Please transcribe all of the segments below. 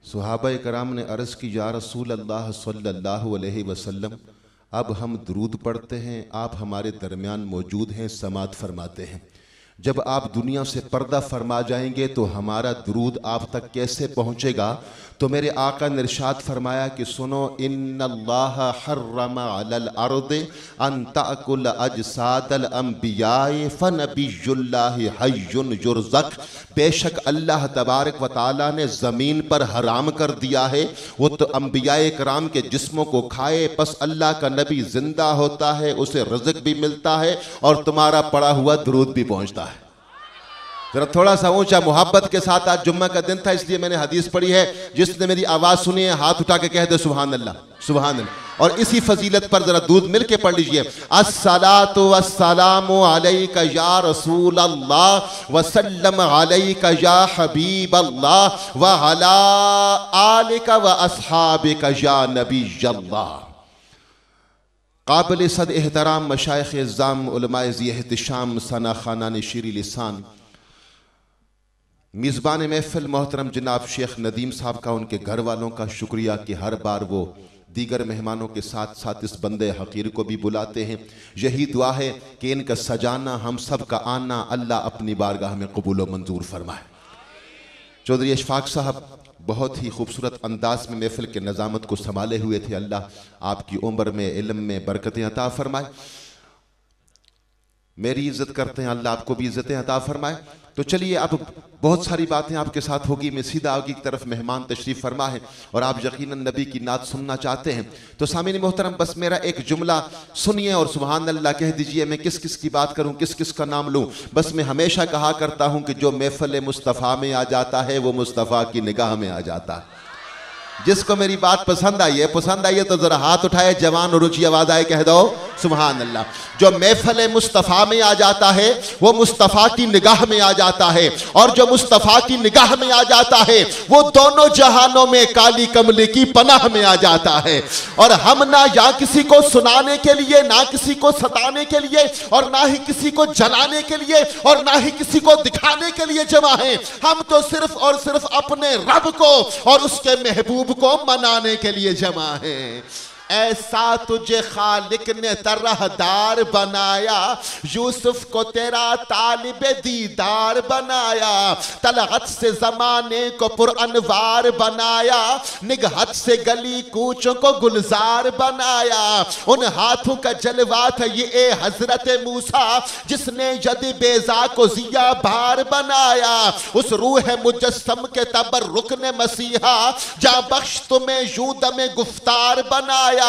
सहाबा कराम ने अर्ज़ की, या रसूल अल्लाह सल्लल्लाहु अलैहि वसल्लम, अब हम दुरूद पढ़ते हैं, आप हमारे दरमियान मौजूद हैं, समात फरमाते हैं। जब आप दुनिया से पर्दा फरमा जाएंगे तो हमारा दुरूद आप तक कैसे पहुँचेगा? तो मेरे आका ने इरशाद फरमाया कि सुनो, इन्नल्लाह हर्रमा अलल अर्द अन ताकुल अजसादल अंबियाए फनबियुल्लाहि हय्युन युरज़क। बेशक अल्लाह तबारक व तआला ने ज़मीन पर हराम कर दिया है वो तो अंबियाए कराम के जिस्मों को खाए, बस अल्लाह का नबी जिंदा होता है, उसे रज़्क भी मिलता है और तुम्हारा पड़ा हुआ दुरूद भी पहुँचता है। जरा थोड़ा सा ऊंचा मोहब्बत के साथ, आज जुम्मा का दिन था इसलिए मैंने हदीस पढ़ी है, जिसने मेरी आवाज़ सुनी है हाथ उठा के कह दे सुभान अल्लाह, सुभान अल्लाह। और इसी फजीलत पर जरा दूध मिल के पढ़ लीजिए, अस्सलातु वस्सलामु अलैका या रसूल अल्लाह वसल्लम अलैका या हबीब अल्लाह व अला आलिका व अस्हाबिका या नबी अल्लाह। काबिल सद एहतराम मशाइख इज़्ज़ाम उलमाए ज़ी एहतिशाम सना खानान शीरी लिसान मेज़बान महफिल मोहतरम जनाब शेख नदीम साहब का, उनके घर वालों का शुक्रिया कि हर बार वो दीगर मेहमानों के साथ साथ इस बंदे हकीर को भी बुलाते हैं। यही दुआ है कि इनका सजाना, हम सब का आना अल्लाह अपनी बारगाह में कबूल व मंजूर फरमाए। चौधरी अशफाक साहब बहुत ही खूबसूरत अंदाज में महफिल के निज़ामत को संभाले हुए थे। अल्लाह आपकी उम्र में, इल्म में बरकतें अता फरमाए। मेरी इज्जत करते हैं, अल्लाह आपको भी इज्जतें अता फरमाए। तो चलिए, अब बहुत सारी बातें आपके साथ होगी। मैं सीधा आगे की तरफ, मेहमान तशरीफ़ फरमा है और आप यकीनन नबी की नात सुनना चाहते हैं तो सामीन मोहतरम, बस मेरा एक जुमला सुनिए और सुभान अल्लाह कह दीजिए। मैं किस किस की बात करूं, किस किस का नाम लूं? बस मैं हमेशा कहा करता हूं कि जो महफिल मुस्तफ़ा में आ जाता है वो मुस्तफ़ा की निगाह में आ जाता है। जिसको मेरी बात पसंद आई है तो जरा हाथ उठाए, जवान और ऊंची आवाज आए कह दो सुभान अल्लाह। जो महफिल मुस्तफ़ा में आ जाता है वो मुस्तफ़ा की निगाह में आ जाता है, और जो मुस्तफ़ा की निगाह में आ जाता है वो दोनों जहानों में काली कमली की पनाह में आ जाता है। और हम ना या किसी को सुनाने के लिए, ना किसी को सताने के लिए, और ना ही किसी को जलाने के लिए, और ना ही किसी को दिखाने के लिए जमा हैं। हम तो सिर्फ और सिर्फ अपने रब को और उसके महबूब को मनाने के लिए जमा है। ऐसा तुझे खालिक ने तरहदार बनाया, यूसुफ को तेरा तालिबे दीदार बनाया। तलगत से जमाने को पुरअनवार बनाया, निगहत से गली कूचों को गुलजार बनाया। उन हाथों का जलवा था ये ए हजरत मूसा जिसने यदि बेजा को जिया बार बनाया। उस रूह मुजस्सम के तबर्रुक ने मसीहा जा बख्श तुम्हें यूद में गुफ्तार बनाया।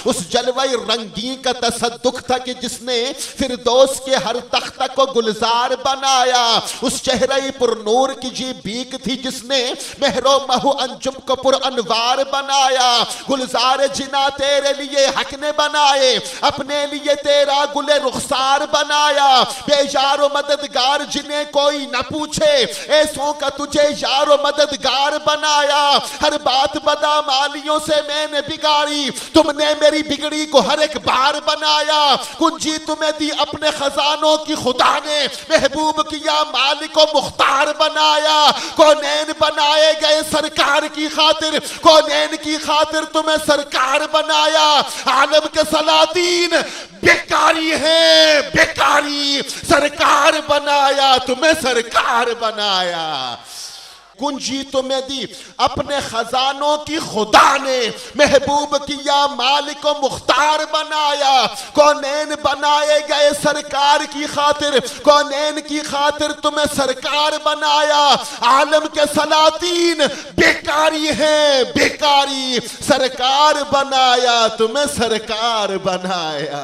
उस जलवाई रंगीन का तसद्दुक था कि जिसने फिरदौस के हर तख्त को गुलजार बनाया। उस चेहरे पर नूर की जी भीख थी जिसने महरो महु अंजुम को पुरअनवार बनाया। गुलजार जिना तेरे लिए हक ने बनाए, अपने लिए तेरा गुले रुखसार बनाया। बेयारो मददगार जिन्हें कोई न पूछे, ऐसों का तुझे यारो मददगार बनाया। हर बात बदामालियों से मैंने बिगाड़ी, तुमने मेरी बिगड़ी को हर एक बार बनाया। कुंजी तुम्हें दी अपने खजानों की खुदा ने, महबूब किया मालिक को मुख्तार बनाया। कौनैन बनाए गए सरकार की खातिर, कौनैन की खातिर तुम्हें सरकार बनाया। आलम के सलातीन बेकारी है, बेकारी सरकार बनाया, तुम्हें सरकार बनाया। कुंजी तुम्हें दी अपने खजानों की खुदा ने, महबूब किया मालिक को मुख्तार बनाया। कौनैन बनाए गए सरकार की खातिर, कौनैन की खातिर तुम्हें सरकार बनाया। आलम के सलातीन बेकारी है, बेकारी सरकार बनाया, तुम्हें सरकार बनाया।